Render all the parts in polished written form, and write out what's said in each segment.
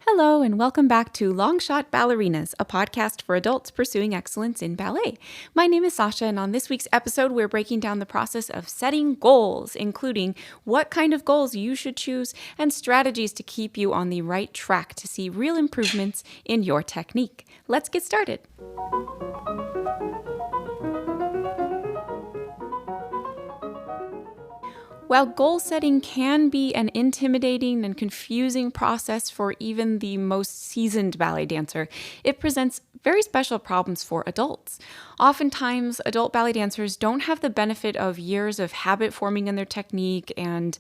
Hello, and welcome back to Long Shot Ballerinas, a podcast for adults pursuing excellence in ballet. My name is Sasha, and on this week's episode, we're breaking down the process of setting goals, including what kind of goals you should choose and strategies to keep you on the right track to see real improvements in your technique. Let's get started. While goal setting can be an intimidating and confusing process for even the most seasoned ballet dancer, it presents very special problems for adults. Oftentimes, adult ballet dancers don't have the benefit of years of habit forming in their technique and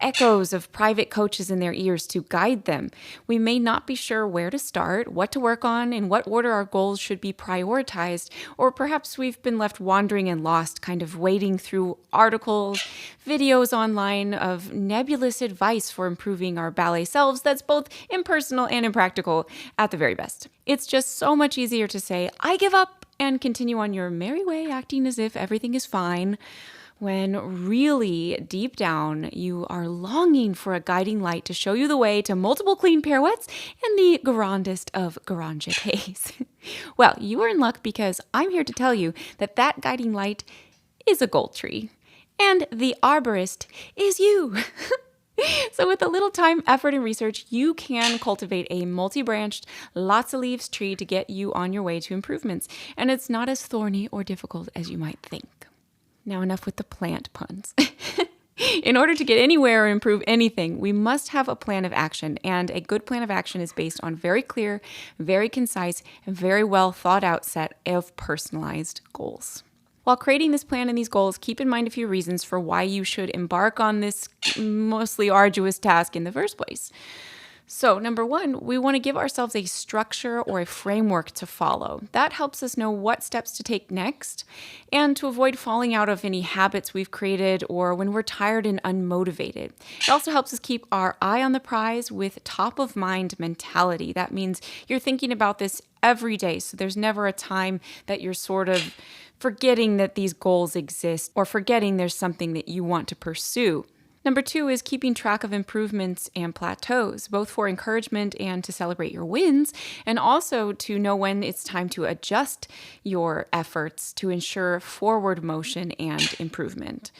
echoes of private coaches in their ears to guide them. We may not be sure where to start, what to work on, in what order our goals should be prioritized, or perhaps we've been left wandering and lost, kind of wading through articles, videos online of nebulous advice for improving our ballet selves that's both impersonal and impractical at the very best. It's just so much easier to say, I give up, and continue on your merry way, acting as if everything is fine, when really, deep down, you are longing for a guiding light to show you the way to multiple clean pirouettes and the grandest of grand jetés. Well, you are in luck because I'm here to tell you that that guiding light is a gold tree. And the arborist is you. So with a little time, effort, and research, you can cultivate a multi-branched, lots of leaves tree to get you on your way to improvements. And it's not as thorny or difficult as you might think. Now enough with the plant puns. In order to get anywhere or improve anything, we must have a plan of action. And a good plan of action is based on very clear, very concise, and very well thought out set of personalized goals. While creating this plan and these goals, keep in mind a few reasons for why you should embark on this mostly arduous task in the first place. So, number one, we want to give ourselves a structure or a framework to follow. That helps us know what steps to take next and to avoid falling out of any habits we've created or when we're tired and unmotivated. It also helps us keep our eye on the prize with top-of-mind mentality. That means you're thinking about this every day, so there's never a time that you're sort of forgetting that these goals exist or forgetting there's something that you want to pursue. Number two is keeping track of improvements and plateaus, both for encouragement and to celebrate your wins, and also to know when it's time to adjust your efforts to ensure forward motion and improvement.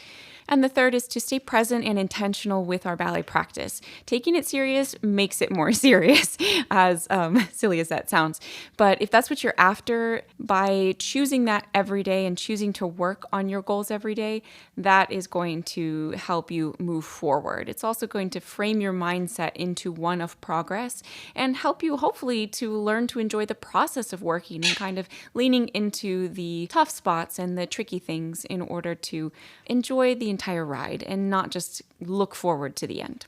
And the third is to stay present and intentional with our ballet practice. Taking it serious makes it more serious, as silly as that sounds. But if that's what you're after, by choosing that every day and choosing to work on your goals every day, that is going to help you move forward. It's also going to frame your mindset into one of progress and help you hopefully to learn to enjoy the process of working and kind of leaning into the tough spots and the tricky things in order to enjoy the entire ride and not just look forward to the end.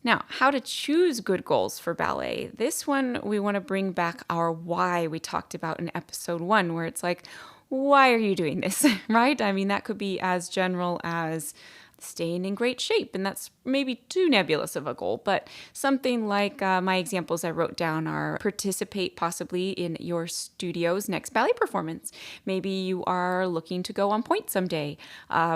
Now, how to choose good goals for ballet. This one, we want to bring back our why we talked about in episode 1, where it's like, why are you doing this, right? I mean, that could be as general as staying in great shape, and that's maybe too nebulous of a goal, but something like my examples I wrote down are participate possibly in your studio's next ballet performance. Maybe you are looking to go on point someday,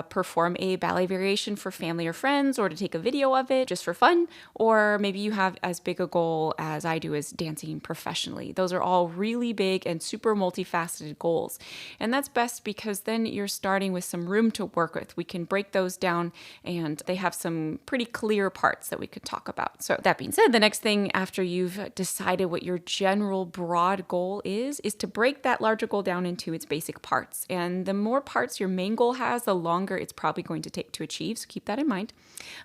perform a ballet variation for family or friends, or to take a video of it just for fun, or maybe you have as big a goal as I do as dancing professionally. Those are all really big and super multifaceted goals, and that's best because then you're starting with some room to work with. We can break those down and they have some pretty clear parts that we could talk about. So that being said, the next thing after you've decided what your general broad goal is to break that larger goal down into its basic parts. And the more parts your main goal has, the longer it's probably going to take to achieve. So keep that in mind.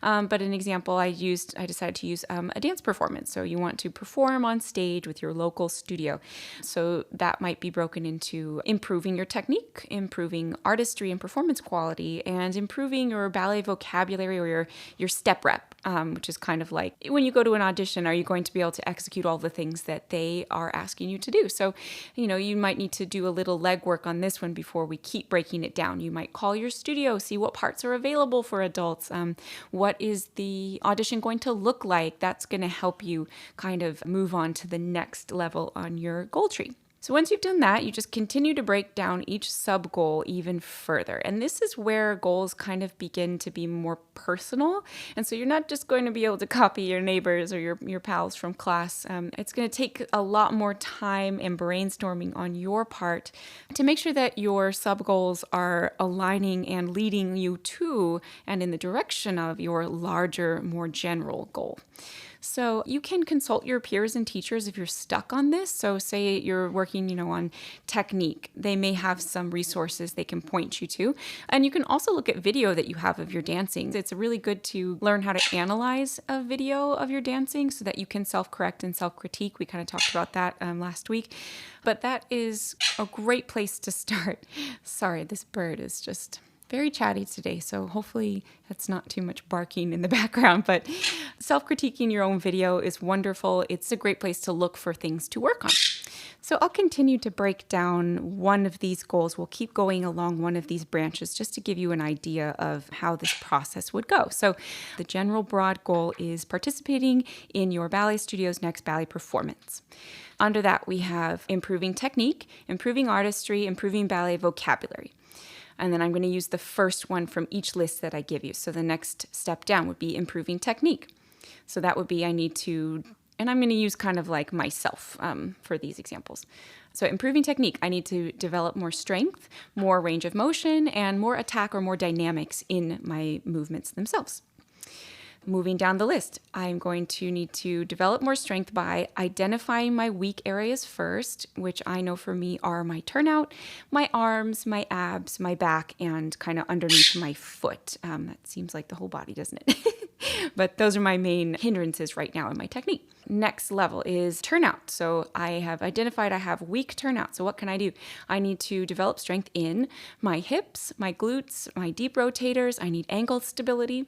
But an example I decided to use a dance performance. So you want to perform on stage with your local studio. So that might be broken into improving your technique, improving artistry and performance quality, and improving your ballet vocabulary or your step rep, which is kind of like when you go to an audition, are you going to be able to execute all the things that they are asking you to do? So, you might need to do a little legwork on this one before we keep breaking it down. You might call your studio, see what parts are available for adults. What is the audition going to look like? That's going to help you kind of move on to the next level on your goal tree. So once you've done that, you just continue to break down each sub goal even further. And this is where goals kind of begin to be more personal. And so you're not just going to be able to copy your neighbors or your pals from class. It's going to take a lot more time and brainstorming on your part to make sure that your sub goals are aligning and leading you to and in the direction of your larger, more general goal. So you can consult your peers and teachers if you're stuck on this. So say you're working, on technique. They may have some resources they can point you to. And you can also look at video that you have of your dancing. It's really good to learn how to analyze a video of your dancing so that you can self-correct and self-critique. We kind of talked about that last week. But that is a great place to start. Sorry, this bird is just very chatty today, so hopefully that's not too much barking in the background, but self-critiquing your own video is wonderful. It's a great place to look for things to work on. So I'll continue to break down one of these goals. We'll keep going along one of these branches just to give you an idea of how this process would go. So the general broad goal is participating in your ballet studio's next ballet performance. Under that, we have improving technique, improving artistry, improving ballet vocabulary. And then I'm going to use the first one from each list that I give you. So the next step down would be improving technique. So that would be and I'm going to use kind of like myself for these examples. So improving technique, I need to develop more strength, more range of motion, and more attack or more dynamics in my movements themselves. Moving down the list, I'm going to need to develop more strength by identifying my weak areas first, which I know for me are my turnout, my arms, my abs, my back, and kind of underneath my foot. That seems like the whole body, doesn't it? But those are my main hindrances right now in my technique. Next level is turnout. So I have identified I have weak turnout. So what can I do? I need to develop strength in my hips, my glutes, my deep rotators. I need ankle stability.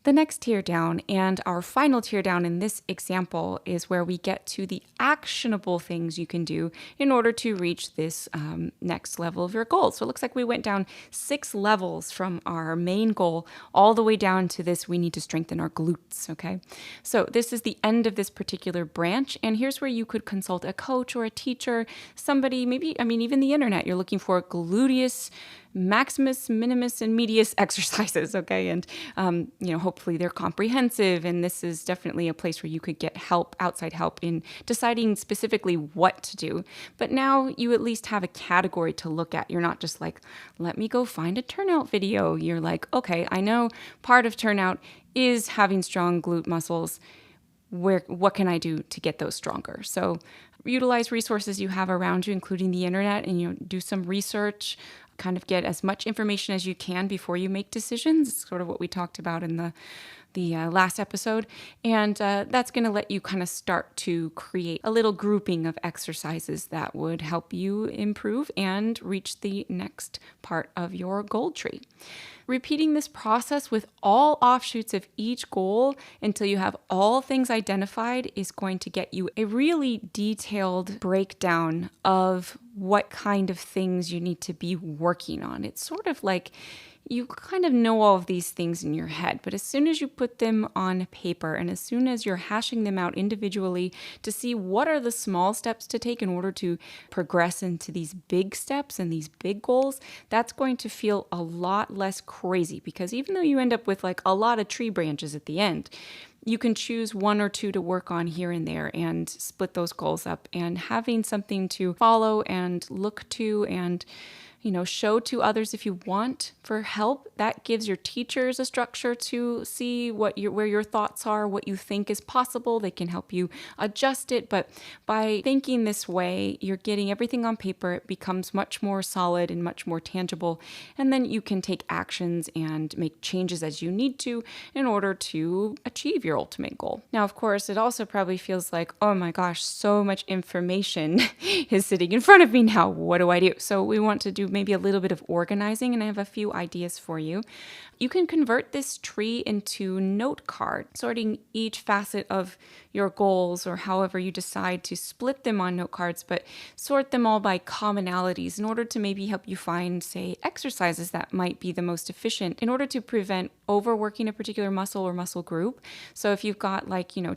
The next tier down and our final tier down in this example is where we get to the actionable things you can do in order to reach this next level of your goal. So it looks like we went down 6 levels from our main goal all the way down to this, we need to strengthen our glutes, okay? So this is the end of this particular branch, and here's where you could consult a coach or a teacher, somebody, even the internet. You're looking for gluteus maximus, minimus, and medius exercises, okay? And, hopefully they're comprehensive, and this is definitely a place where you could get help, outside help in deciding specifically what to do. But now you at least have a category to look at. You're not just like, let me go find a turnout video. You're like, okay, I know part of turnout is having strong glute muscles. What can I do to get those stronger? So utilize resources you have around you, including the internet, and do some research, kind of get as much information as you can before you make decisions. It's sort of what we talked about in the last episode. And that's going to let you kind of start to create a little grouping of exercises that would help you improve and reach the next part of your goal tree. Repeating this process with all offshoots of each goal until you have all things identified is going to get you a really detailed breakdown of what kind of things you need to be working on. It's sort of like you kind of know all of these things in your head, but as soon as you put them on paper and as soon as you're hashing them out individually to see what are the small steps to take in order to progress into these big steps and these big goals, that's going to feel a lot less crazy, because even though you end up with like a lot of tree branches at the end, you can choose 1 or 2 to work on here and there and split those goals up, and having something to follow and look to and show to others if you want for help. That gives your teachers a structure to see where your thoughts are, what you think is possible. They can help you adjust it. But by thinking this way, you're getting everything on paper. It becomes much more solid and much more tangible. And then you can take actions and make changes as you need to in order to achieve your ultimate goal. Now, of course, it also probably feels like, oh my gosh, so much information is sitting in front of me now. What do I do? So we want to do maybe a little bit of organizing, and I have a few ideas for you. You can convert this tree into note card, sorting each facet of your goals, or however you decide to split them on note cards, but sort them all by commonalities in order to maybe help you find, say, exercises that might be the most efficient in order to prevent overworking a particular muscle or muscle group. So if you've got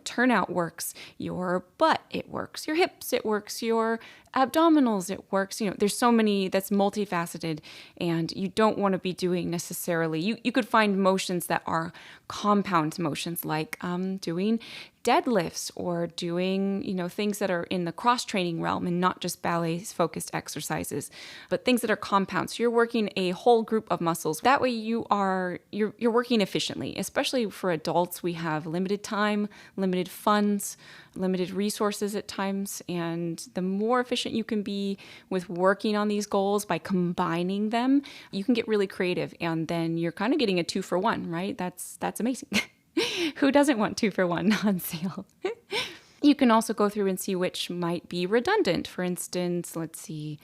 turnout works, your butt, it works, your hips, it works, your Abdominals, it works. There's so many that's multifaceted, and you don't want to be doing necessarily. You could find motions that are compound motions, like doing deadlifts or doing, things that are in the cross-training realm and not just ballet-focused exercises, but things that are compound. So you're working a whole group of muscles. That way you're working efficiently. Especially for adults, we have limited time, limited funds, limited resources at times, and the more efficient you can be with working on these goals by combining them, you can get really creative, and then you're kind of getting a 2-for-1, right? That's amazing. Who doesn't want 2-for-1 on sale? You can also go through and see which might be redundant. For instance, let's see,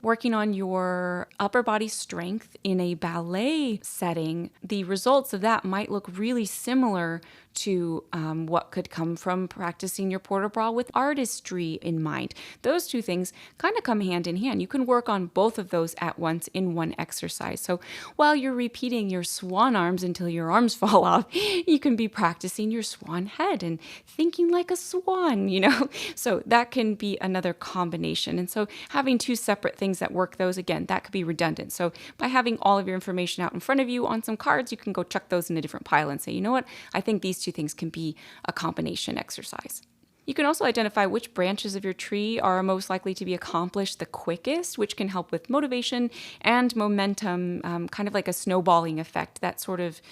working on your upper body strength in a ballet setting, the results of that might look really similar to what could come from practicing your port de bras with artistry in mind. Those two things kind of come hand in hand. You can work on both of those at once in one exercise. So while you're repeating your swan arms until your arms fall off, you can be practicing your swan head and thinking like a swan, So that can be another combination. And so having two separate things that work those, again, that could be redundant. So by having all of your information out in front of you on some cards, you can go chuck those in a different pile and say, you know what, I think these two things can be a combination exercise. You can also identify which branches of your tree are most likely to be accomplished the quickest, which can help with motivation and momentum, kind of like a snowballing effect, that sort of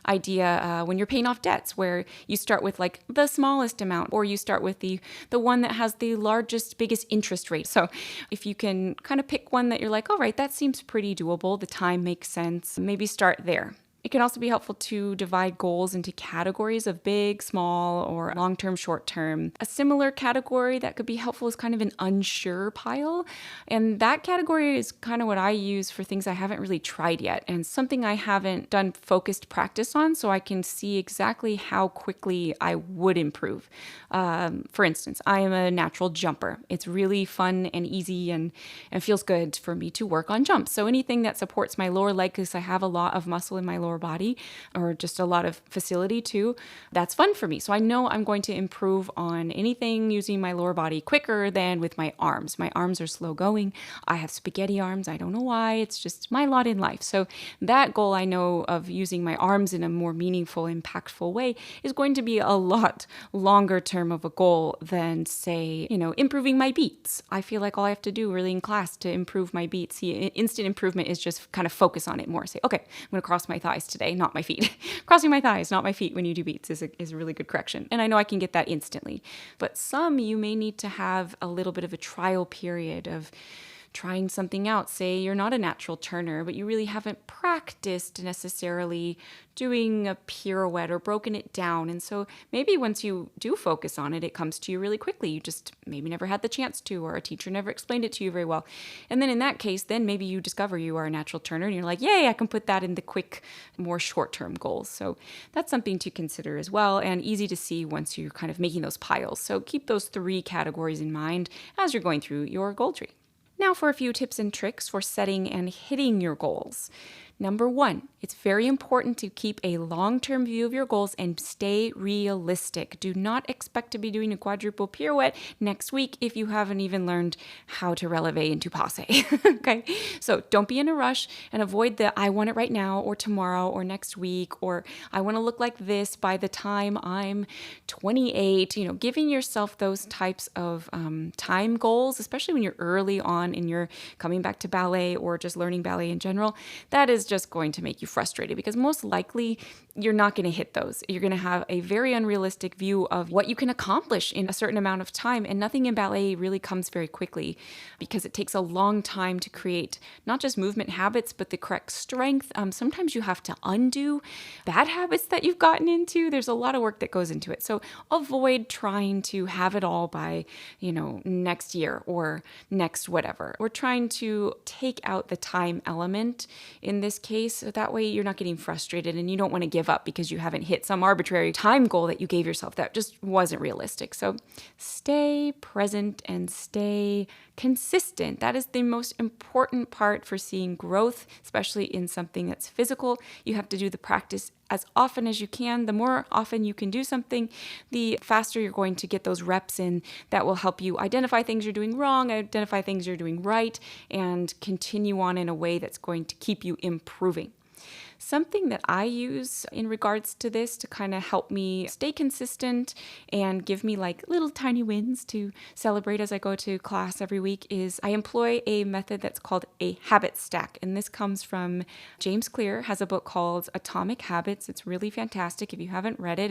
idea when you're paying off debts, where you start with like the smallest amount, or you start with the one that has the largest, biggest interest rate. So if you can kind of pick one that you're like, all right, that seems pretty doable, the time makes sense, maybe start there. It can also be helpful to divide goals into categories of big, small, or long-term, short-term. A similar category that could be helpful is kind of an unsure pile. And that category is kind of what I use for things I haven't really tried yet and something I haven't done focused practice on, so I can see exactly how quickly I would improve. For instance, I am a natural jumper. It's really fun and easy and feels good for me to work on jumps. So anything that supports my lower leg, because I have a lot of muscle in my lower body, or just a lot of facility too, that's fun for me. So I know I'm going to improve on anything using my lower body quicker than with my arms. My arms are slow going. I have spaghetti arms. I don't know why. It's just my lot in life. So that goal I know of using my arms in a more meaningful, impactful way is going to be a lot longer term of a goal than, say, improving my beats. I feel like all I have to do really in class to improve my beats, instant improvement, is just kind of focus on it more. Say, okay, I'm going to cross my thighs today, not my feet. Crossing my thighs, not my feet when you do beats is a really good correction. And I know I can get that instantly. But some you may need to have a little bit of a trial period of trying something out. Say you're not a natural turner, but you really haven't practiced necessarily doing a pirouette or broken it down. And so maybe once you do focus on it, it comes to you really quickly. You just maybe never had the chance to, or a teacher never explained it to you very well. And then in that case, then maybe you discover you are a natural turner and you're like, yay, I can put that in the quick, more short-term goals. So that's something to consider as well, and easy to see once you're kind of making those piles. So keep those 3 categories in mind as you're going through your goal tree. Now for a few tips and tricks for setting and hitting your goals. Number 1, it's very important to keep a long-term view of your goals and stay realistic. Do not expect to be doing a quadruple pirouette next week if you haven't even learned how to releve into passe. Okay? So don't be in a rush and avoid the I want it right now or tomorrow or next week, or I want to look like this by the time I'm 28. Giving yourself those types of time goals, especially when you're early on and you're coming back to ballet or just learning ballet in general, that is just going to make you frustrated, because most likely you're not going to hit those. You're going to have a very unrealistic view of what you can accomplish in a certain amount of time. And nothing in ballet really comes very quickly, because it takes a long time to create not just movement habits, but the correct strength. Sometimes you have to undo bad habits that you've gotten into. There's a lot of work that goes into it. So avoid trying to have it all by, next year or next whatever. We're trying to take out the time element in this case. So that way you're not getting frustrated and you don't want to give up because you haven't hit some arbitrary time goal that you gave yourself that just wasn't realistic. So stay present and stay consistent. That is the most important part for seeing growth, especially in something that's physical. You have to do the practice as often as you can. The more often you can do something, the faster you're going to get those reps in that will help you identify things you're doing wrong, identify things you're doing right, and continue on in a way that's going to keep you improving. Something that I use in regards to this to kind of help me stay consistent and give me like little tiny wins to celebrate as I go to class every week is I employ a method that's called a habit stack. And this comes from James Clear, has a book called Atomic Habits. It's really fantastic. If you haven't read it,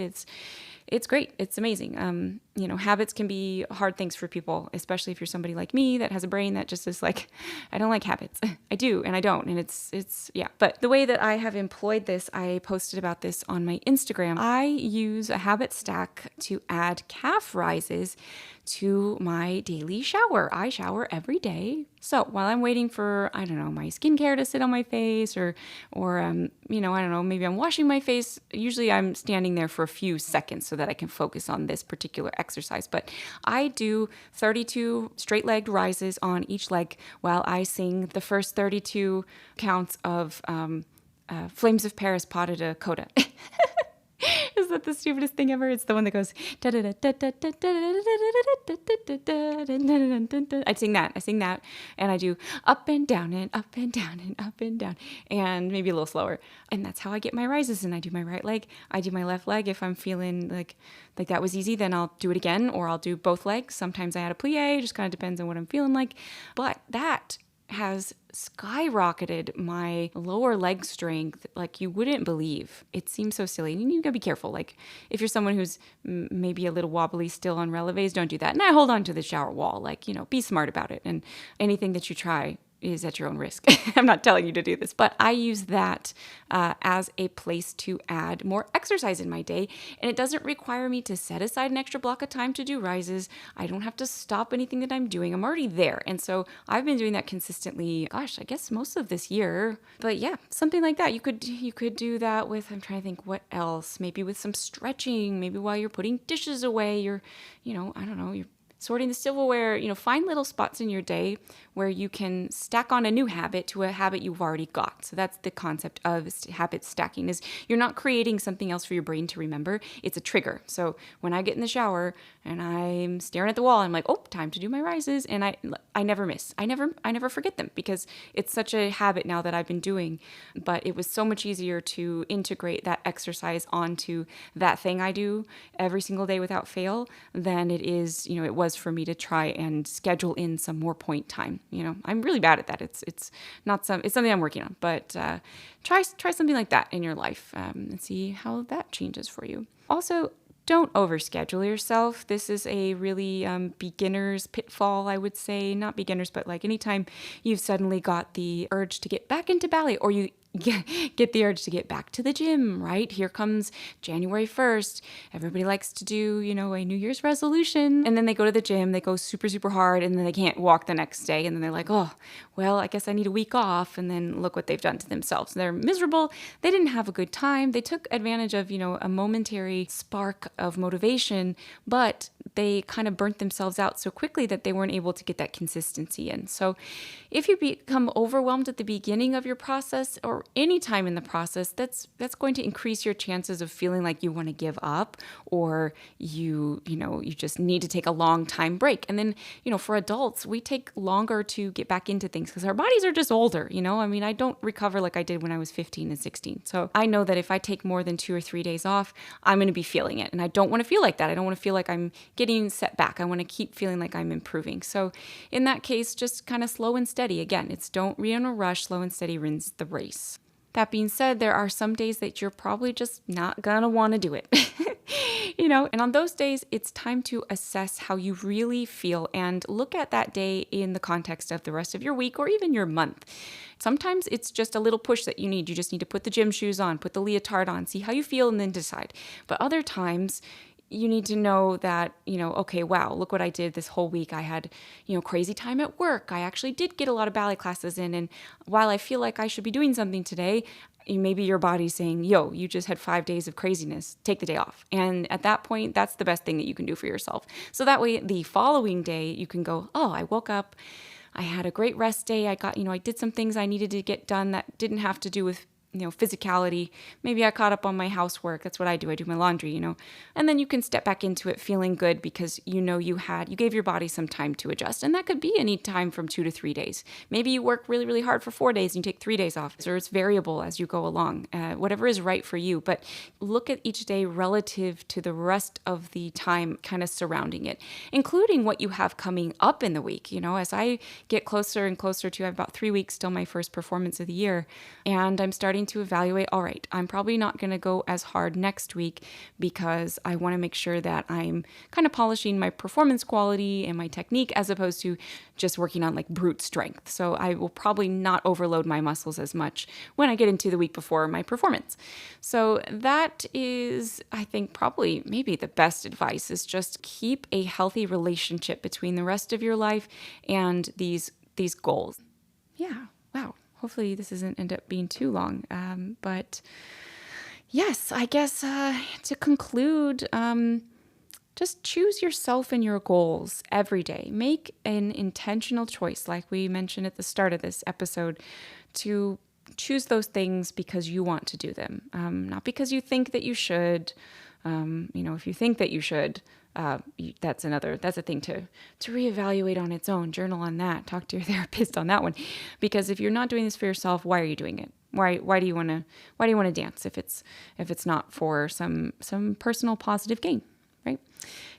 it's great. It's amazing. Habits can be hard things for people, especially if you're somebody like me that has a brain that just is like, I don't like habits. I do and I don't. And it's yeah. But the way that I have employed this, I posted about this on my Instagram. I use a habit stack to add calf rises to my daily shower. I shower every day. So while I'm waiting for, I don't know, my skincare to sit on my face or I don't know, maybe I'm washing my face. Usually I'm standing there for a few seconds so that I can focus on this particular exercise. But I do 32 straight-legged rises on each leg while I sing the first 32 counts of Flames of Paris Pas de Coda. Is that the stupidest thing ever? It's the one that goes I sing that and I do up and down and up and down and up and down and maybe a little slower. And that's how I get my rises. And I do my right leg, I do my left leg. If I'm feeling like that was easy, then I'll do it again, or I'll do both legs. Sometimes I add a plie, just kind of depends on what I'm feeling like. But that has skyrocketed my lower leg strength like you wouldn't believe. It seems so silly. And you gotta be careful. Like if you're someone who's maybe a little wobbly still on releves, don't do that. And I hold on to the shower wall. Like, be smart about it. And anything that you try is at your own risk. I'm not telling you to do this, but I use that as a place to add more exercise in my day. And it doesn't require me to set aside an extra block of time to do rises. I don't have to stop anything that I'm doing. I'm already there. And so I've been doing that consistently, I guess most of this year. But yeah, something like that. You could do that with, I'm trying to think what else, maybe with some stretching, maybe while you're putting dishes away, you're sorting the silverware, find little spots in your day where you can stack on a new habit to a habit you've already got. So that's the concept of habit stacking, is you're not creating something else for your brain to remember. It's a trigger. So when I get in the shower and I'm staring at the wall, I'm like, oh, time to do my rises. And I never miss. I never forget them because it's such a habit now that I've been doing. But it was so much easier to integrate that exercise onto that thing I do every single day without fail than it is, it was for me to try and schedule in some more point time. I'm really bad at that. It's something I'm working on, but try something like that in your life and see how that changes for you. Also, don't overschedule yourself. This is a really beginner's pitfall, I would say. Not beginners, but like anytime you've suddenly got the urge to get back into ballet, or you get the urge to get back to the gym, right? Here comes January 1st. Everybody likes to do, a New Year's resolution. And then they go to the gym, they go super, super hard, and then they can't walk the next day. And then they're like, oh, well, I guess I need a week off. And then look what they've done to themselves. They're miserable. They didn't have a good time. They took advantage of, a momentary spark of motivation, but they kind of burnt themselves out so quickly that they weren't able to get that consistency in. So if you become overwhelmed at the beginning of your process or any time in the process, that's going to increase your chances of feeling like you want to give up, or you just need to take a long time break. And then, for adults, we take longer to get back into things because our bodies are just older, I don't recover like I did when I was 15 and 16. So I know that if I take more than 2 or 3 days off, I'm going to be feeling it. And I don't want to feel like that. I don't want to feel like I'm getting set back. I want to keep feeling like I'm improving. So in that case, just kind of slow and steady. Again, it's don't be in a rush. Slow and steady wins the race. That being said, there are some days that you're probably just not gonna want to do it. And on those days, it's time to assess how you really feel and look at that day in the context of the rest of your week or even your month. Sometimes it's just a little push that you need. You just need to put the gym shoes on, put the leotard on, see how you feel, and then decide. But other times, you need to know that, okay, wow, look what I did this whole week. I had, crazy time at work. I actually did get a lot of ballet classes in. And while I feel like I should be doing something today, maybe your body's saying, yo, you just had 5 days of craziness. Take the day off. And at that point, that's the best thing that you can do for yourself. So that way, the following day, you can go, oh, I woke up. I had a great rest day. I got, I did some things I needed to get done that didn't have to do with physicality. Maybe I caught up on my housework. That's what I do. I do my laundry, and then you can step back into it feeling good because you gave your body some time to adjust. And that could be any time from 2 to 3 days. Maybe you work really, really hard for 4 days and you take 3 days off, or it's variable as you go along, whatever is right for you. But look at each day relative to the rest of the time kind of surrounding it, including what you have coming up in the week. As I get closer and closer to, I have about 3 weeks till my first performance of the year, and I'm starting to evaluate, all right, I'm probably not going to go as hard next week because I want to make sure that I'm kind of polishing my performance quality and my technique as opposed to just working on like brute strength. So I will probably not overload my muscles as much when I get into the week before my performance. So that is, I think, probably maybe the best advice is just keep a healthy relationship between the rest of your life and these goals. Yeah. Wow. Hopefully this doesn't end up being too long. But yes, I guess to conclude, just choose yourself and your goals every day. Make an intentional choice, like we mentioned at the start of this episode, to choose those things because you want to do them, not because you think that you should. If you think that you should, that's a thing to reevaluate on its own. Journal on that. Talk to your therapist on that one, because if you're not doing this for yourself, why are you doing it? Why do you want to dance if it's not for some personal positive gain, right?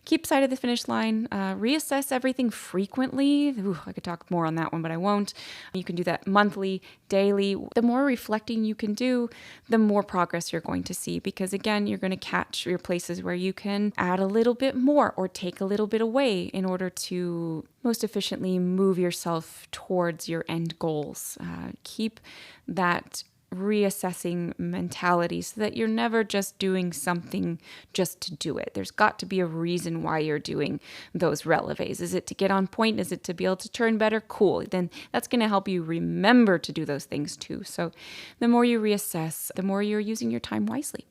Keep sight of the finish line. Reassess everything frequently. Ooh, I could talk more on that one, but I won't. You can do that monthly, daily. The more reflecting you can do, the more progress you're going to see, because again, you're going to catch your places where you can add a little bit more or take a little bit away in order to most efficiently move yourself towards your end goals. Keep that reassessing mentality so that you're never just doing something just to do it. There's got to be a reason why you're doing those relevés. Is it to get on point? Is it to be able to turn better? Cool. Then that's going to help you remember to do those things too. So the more you reassess, the more you're using your time wisely.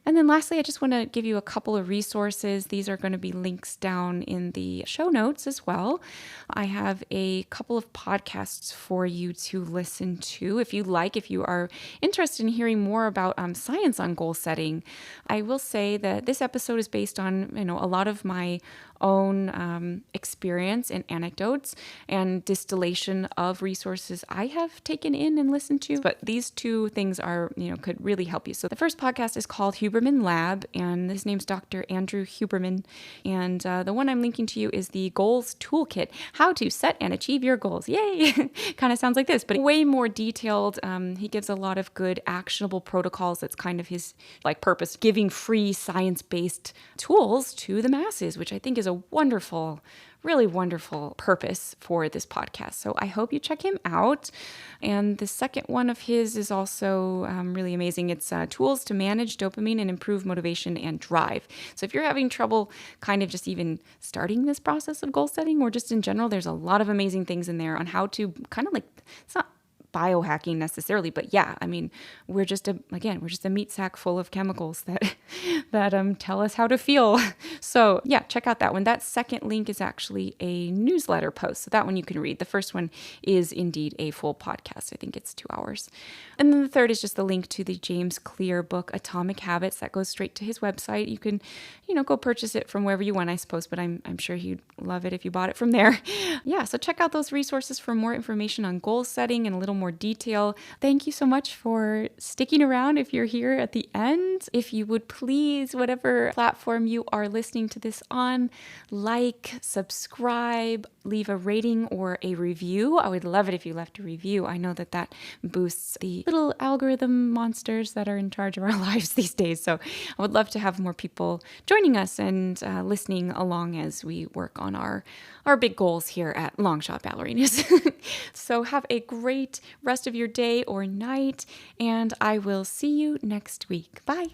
And then lastly, I just want to give you a couple of resources. These are going to be links down in the show notes as well. I have a couple of podcasts for you to listen to if you are interested in hearing more about science on goal setting. I will say that this episode is based on, a lot of my own experience and anecdotes and distillation of resources I have taken in and listened to. But these two things are, could really help you. So the first podcast is called Huberman Lab, and his name's Dr. Andrew Huberman. And the one I'm linking to you is the Goals Toolkit, How to Set and Achieve Your Goals. Yay! Kind of sounds like this, but way more detailed. He gives a lot of good actionable protocols. That's kind of his purpose, giving free science-based tools to the masses, which I think is a wonderful, really wonderful purpose for this podcast. So I hope you check him out. And the second one of his is also really amazing. It's tools to manage dopamine and improve motivation and drive. So if you're having trouble kind of just even starting this process of goal setting, or just in general, there's a lot of amazing things in there on how to kind of it's not biohacking necessarily, but yeah, we're just a meat sack full of chemicals that tell us how to feel. So yeah, check out that one. That second link is actually a newsletter post, so that one you can read. The first one is indeed a full podcast. I think it's 2 hours. And then the third is just the link to the James Clear book, Atomic Habits. That goes straight to his website. You can, go purchase it from wherever you want, I suppose, but I'm sure he'd love it if you bought it from there. Yeah, so check out those resources for more information on goal setting and a little more detail. Thank you so much for sticking around if you're here at the end. If you would please, whatever platform you are listening to this on, subscribe, leave a rating or a review. I would love it if you left a review. I know that boosts the little algorithm monsters that are in charge of our lives these days. So I would love to have more people joining us and listening along as we work on our big goals here at Longshot Ballerinas. So have a great rest of your day or night, and I will see you next week. Bye.